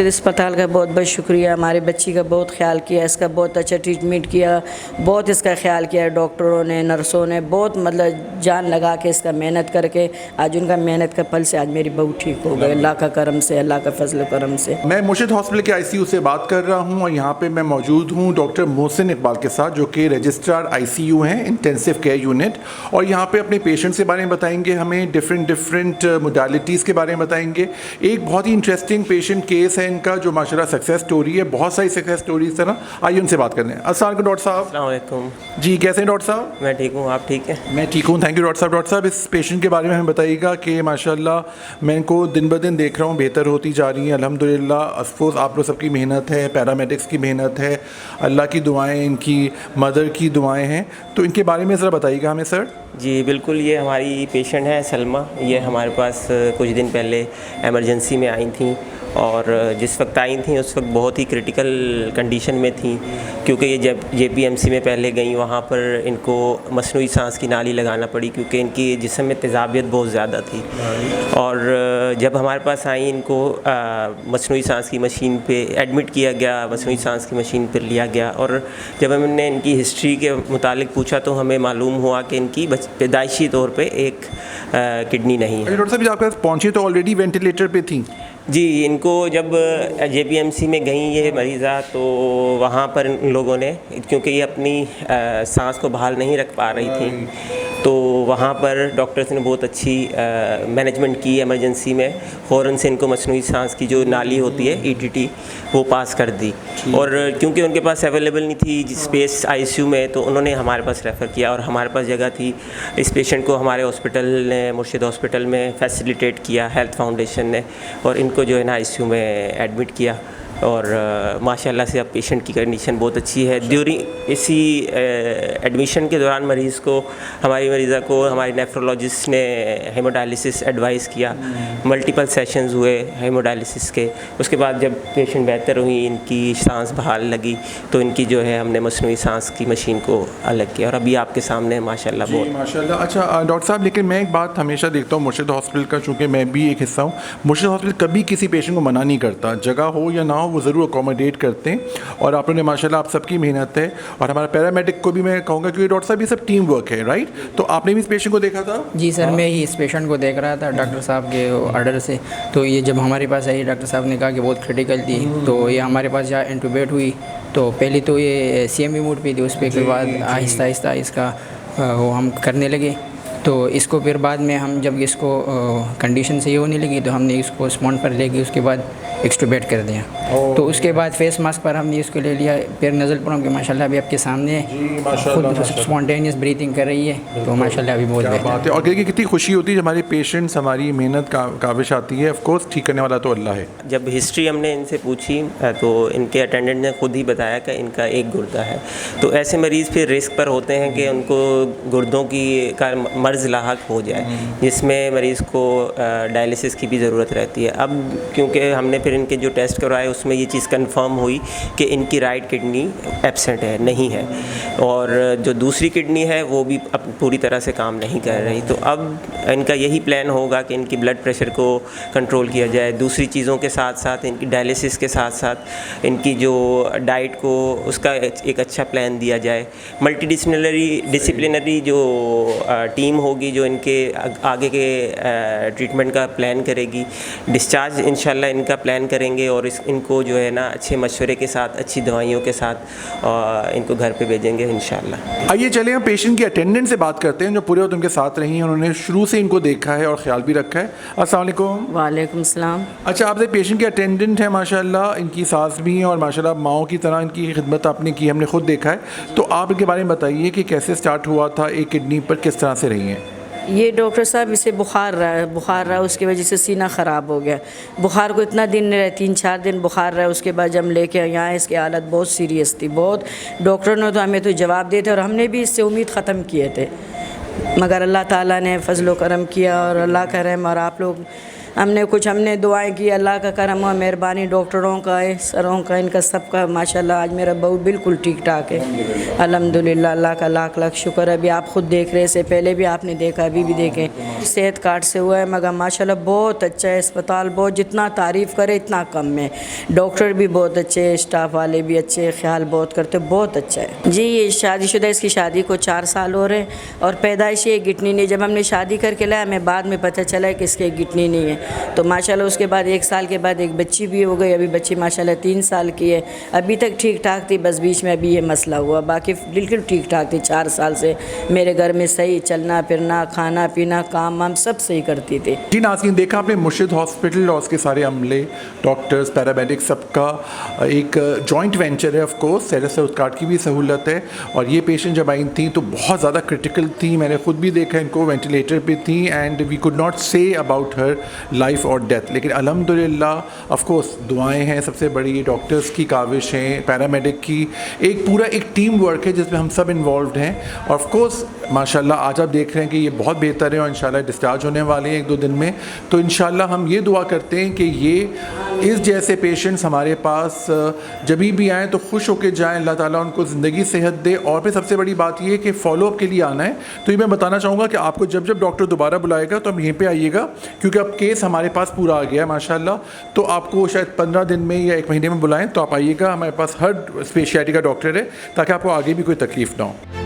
मुर्शिद अस्पताल का बहुत बहुत शुक्रिया। हमारी बच्ची का बहुत ख्याल किया, इसका बहुत अच्छा ट्रीटमेंट किया, बहुत इसका ख्याल किया डॉक्टरों ने, नर्सों ने, बहुत मतलब जान लगा के इसका मेहनत करके आज उनका मेहनत का फल से आज मेरी बहू ठीक हो गई, अल्लाह का करम से, अल्लाह का फजल करम से। मैं मुर्शिद हॉस्पिटल के आईसीयू से बात कर रहा हूं और यहाँ पे मैं मौजूद हूं डॉक्टर मोहसिन इकबाल के साथ, जो कि रजिस्ट्रार आईसीयू हैं, इंटेंसिव केयर यूनिट, और यहाँ पे अपने पेशेंट्स के बारे में बताएंगे, हमें डिफरेंट मोडालिटीज़ के बारे में बताएंगे। एक बहुत ही इंटरेस्टिंग पेशेंट केस है इनका जो माशाल्लाह सक्सेस स्टोरी है, बहुत सारी सक्सेस स्टोरी इस तरह। आइए उनसे बात करते हैं। अस्सलाम वालेकुम डॉक्टर साहब। अस्सलाम वालेकुम। जी कैसे हैं डॉक्टर साहब? मैं ठीक हूँ, आप ठीक हैं? मैं ठीक हूँ, थैंक यू डॉक्टर साहब। डॉक्टर साहब इस पेशेंट के बारे में हमें बताइएगा कि माशाल्लाह मैं इनको दिन ब दिन देख रहा हूँ बेहतर होती जा रही हैं अल्हम्दुलिल्लाह। अफकोर्स आप लोग सबकी मेहनत है, पैरामेडिक्स की मेहनत है, अल्लाह की दुआएं, इनकी मदर की दुआएं हैं, तो इनके बारे में ज़रा बताइएगा हमें सर। जी बिल्कुल, ये हमारी पेशेंट है सलमा। ये हमारे पास कुछ दिन पहले एमरजेंसी में आई थी और जिस वक्त आई थी उस वक्त बहुत ही क्रिटिकल कंडीशन में थी, क्योंकि ये जब जेपीएमसी में पहले गई वहाँ पर इनको मसनूई सांस की नाली लगाना पड़ी क्योंकि इनकी जिस्म में तेज़ाबियत बहुत ज़्यादा थी। और जब हमारे पास आई इनको मसनूई सांस की मशीन पे एडमिट किया गया, मसनूई सांस की मशीन पर लिया गया और जब हमने इनकी हिस्ट्री के मुतालिक पूछा तो हमें मालूम हुआ कि इनकी पैदाइशी तौर पे एक किडनी नहीं है। डॉक्टर साहब आपके पास पहुँची तो ऑलरेडी वेंटिलेटर पे थी? जी, इनको जब जेपीएमसी में गई ये मरीज़ा तो वहाँ पर इन लोगों ने, क्योंकि ये अपनी सांस को बहाल नहीं रख पा रही थी, तो वहाँ पर डॉक्टर्स ने बहुत अच्छी मैनेजमेंट की इमरजेंसी में, फ़ौरन से इनको मसनूई सांस की जो नाली होती है ईटीटी वो पास कर दी। और क्योंकि उनके पास अवेलेबल नहीं थी स्पेस आईसीयू में, तो उन्होंने हमारे पास रेफ़र किया और हमारे पास जगह थी। इस पेशेंट को हमारे हॉस्पिटल ने, मुर्शिद हॉस्पिटल में फैसिलिटेट किया हेल्थ फाउंडेशन ने, और इनको जो है ना आईसीयू में एडमिट किया और माशाल्लाह से अब पेशेंट की कंडीशन बहुत अच्छी है। ड्यूरिंग इसी एडमिशन के दौरान मरीज़ को, हमारी मरीज़ा को हमारी नेफ्रोलॉजिस्ट ने हेमोडायलिसिस एडवाइस किया। मल्टीपल सेशंस हुए हेमोडायलिसिस के। उसके बाद जब पेशेंट बेहतर हुई, इनकी सांस बहाल लगी, तो इनकी जो है हमने मसनूई सांस की मशीन को अलग किया और अभी आपके सामने माशाल्लाह बहुत माशाल्लाह। अच्छा डॉक्टर साहब, लेकिन मैं एक बात हमेशा देखता हूँ मुर्शिद हॉस्पिटल का, चूँकि मैं भी एक हिस्सा हूँ, मुर्शिद हॉस्पिटल कभी किसी पेशेंट को मना नहीं करता, जगह हो या ना हो वो ज़रूर अकोमोडेट करते हैं। और आप लोगों ने माशाल्लाह, आप सबकी मेहनत है, और हमारा पैरामेडिक को भी मैं कहूँगा क्योंकि डॉक्टर साहब ये सब टीम वर्क है, राइट? तो आपने भी इस पेशेंट को देखा था? जी सर, मैं ही इस पेशेंट को देख रहा था डॉक्टर साहब के ऑर्डर से। तो ये जब हमारे पास आई, डॉक्टर साहब ने कहा कि बहुत क्रिटिकल थी, तो ये हमारे पास जहाँ इंटूबेट हुई तो पहले तो ये CME मोड पे थी, उस पर के बाद आहिस्ता आहिस्ता इसका वो हम करने लगे। तो इसको फिर बाद में हम जब इसको कंडीशन सही होने लगी तो हमने इसको स्पॉन्ट पर ले गए, उसके बाद एक्सटूबेट कर दिया। तो उसके बाद फेस मास्क पर हमने इसको ले लिया। फिर नज़ल पर के माशाल्लाह अभी आपके सामने खुद स्पॉन्टेनियस ब्रीथिंग कर रही है, तो माशाल्लाह अभी बहुत बात है। और देखिए कितनी खुशी होती है जब हमारे पेशेंट्स हमारी मेहनत काबिश आती है। ऑफकोर्स ठीक करने वाला तो अल्लाह है। जब हिस्ट्री हमने इनसे पूछी तो इनके अटेंडेंट ने खुद ही बताया कि इनका एक गुर्दा है। तो ऐसे मरीज़ फिर रिस्क पर होते हैं कि उनको गुर्दों की का मर्ज़ लाहक हो जाए, जिसमें मरीज़ को डायलिसिस की भी ज़रूरत रहती है। अब क्योंकि हमने फिर इनके जो टेस्ट करवाए उसमें ये चीज़ कंफर्म हुई कि इनकी राइट किडनी एब्सेंट है, नहीं है, और जो दूसरी किडनी है वो भी अब पूरी तरह से काम नहीं कर रही। तो अब इनका यही प्लान होगा कि इनकी ब्लड प्रेशर को कंट्रोल किया जाए, दूसरी चीज़ों के साथ साथ इनकी डायलिसिस के साथ साथ इनकी जो डाइट को उसका एक अच्छा प्लान दिया जाए। डिसिप्लिनरी जो टीम होगी जो इनके आगे के ट्रीटमेंट का प्लान करेगी। डिस्चार्ज इंशाल्लाह इनका प्लान करेंगे और इनको जो है ना अच्छे मशवरे के साथ, अच्छी दवाइयों के साथ इनको घर पे भेजेंगे इंशाल्लाह। आइए चले हम पेशेंट की अटेंडेंट से बात करते हैं जो पूरे वक्त उनके साथ रही हैं, उन्होंने शुरू से इनको देखा है और ख्याल भी रखा है। अस्सलाम वालेकुम। वालेकुम सलाम। अच्छा, आपसे पेशेंट की अटेंडेंट है माशाल्लाह, इनकी सास भी हैं और माशाल्लाह माओ की तरह इनकी खिदमत आपने की, हमने खुद देखा है। तो आप इनके बारे में बताइए कि कैसे स्टार्ट हुआ था, एक किडनी पर किस तरह से रही हैं? ये डॉक्टर साहब इसे बुखार रहा, उसकी वजह से सीना ख़राब हो गया। बुखार को इतना दिन रहा, 3-4 दिन बुखार रहा। उसके बाद जब हम लेके यहाँ, इसकी हालत बहुत सीरियस थी, बहुत। डॉक्टर ने तो हमें तो जवाब दिए थे और हमने भी इससे उम्मीद ख़त्म किए थे, मगर अल्लाह ताला ने फजलो करम किया और अल्लाह का रहम। और आप लोग हमने दुआएं की, अल्लाह का करम और मेहरबानी, डॉक्टरों का है, सरों का, इनका सबका माशाल्लाह आज मेरा बहू बिल्कुल ठीक ठाक है अल्हम्दुलिल्लाह। अल्लाह का लाख लाख शुक्र है। अभी आप खुद देख रहे, से पहले भी आपने देखा, अभी भी देखें, सेहत कार्ड से हुआ है, मगर माशाल्लाह बहुत अच्छा है अस्पताल, बहुत जितना तारीफ़ करे इतना कम है। डॉक्टर भी बहुत अच्छे, स्टाफ वाले भी अच्छे, ख्याल बहुत करते, बहुत अच्छा है जी। ये शादीशुदा, इसकी शादी को 4 साल हो रहे और पैदाइशी एक गिटनी नहीं। जब हमने शादी करके लाया हमें बाद में पता चला कि इसके गिटनी नहीं है, तो माशाल्लाह उसके बाद 1 साल के बाद एक बच्ची भी हो गई। अभी बच्ची माशाल्लाह 3 साल की है। अभी तक ठीक ठाक थी, बस बीच में अभी ये मसला हुआ, बाकी बिल्कुल ठीक ठाक थी। 4 साल से मेरे घर में सही चलना फिरना, खाना पीना, काम वाम सब सही करती थी जी। नाज़रीन, देखा आपने मुर्शिद हॉस्पिटल और उसके सारे अमले, डॉक्टर्स, पैरामेडिक्स, सबका एक जॉइंट वेंचर है। ऑफ कोर्स सेरेसा कार्ड की भी सहूलत है। और ये पेशेंट जब आई थी तो बहुत ज़्यादा क्रिटिकल थी, मैंने खुद भी देखा इनको, वेंटिलेटर पे थी and we could not say about her life और डेथ। लेकिन अल्हम्दुलिल्लाह ऑफ कोर्स दुआएं हैं सबसे बड़ी, डॉक्टर्स की काविश हैं, पैरामेडिक की एक पूरा एक टीम वर्क है जिसमें हम सब इन्वॉल्व हैं। और ऑफ कोर्स माशाल्लाह आज आप देख रहे हैं कि ये बहुत बेहतर है और इंशाल्लाह डिस्चार्ज होने वाले हैं 1-2 दिन में। तो इंशाल्लाह हम ये दुआ करते हैं कि ये इस जैसे पेशेंट्स हमारे पास जब भी आएँ तो खुश होकर जाएँ, अल्लाह ताला उनको ज़िंदगी सेहत दे। और फिर सबसे बड़ी बात ये है कि फॉलोअप के लिए आना है। तो ये मैं बताना चाहूँगा कि आपको जब जब डॉक्टर दोबारा बुलाएगा तो हम यहीं पे आइएगा, क्योंकि अब केस हमारे पास पूरा आ गया है माशाल्लाह। तो आपको शायद 15 दिन में या 1 महीने में बुलाएं तो आप आइएगा, हमारे पास हर स्पेशलिटी का डॉक्टर है ताकि आपको आगे भी कोई तकलीफ़ ना हो।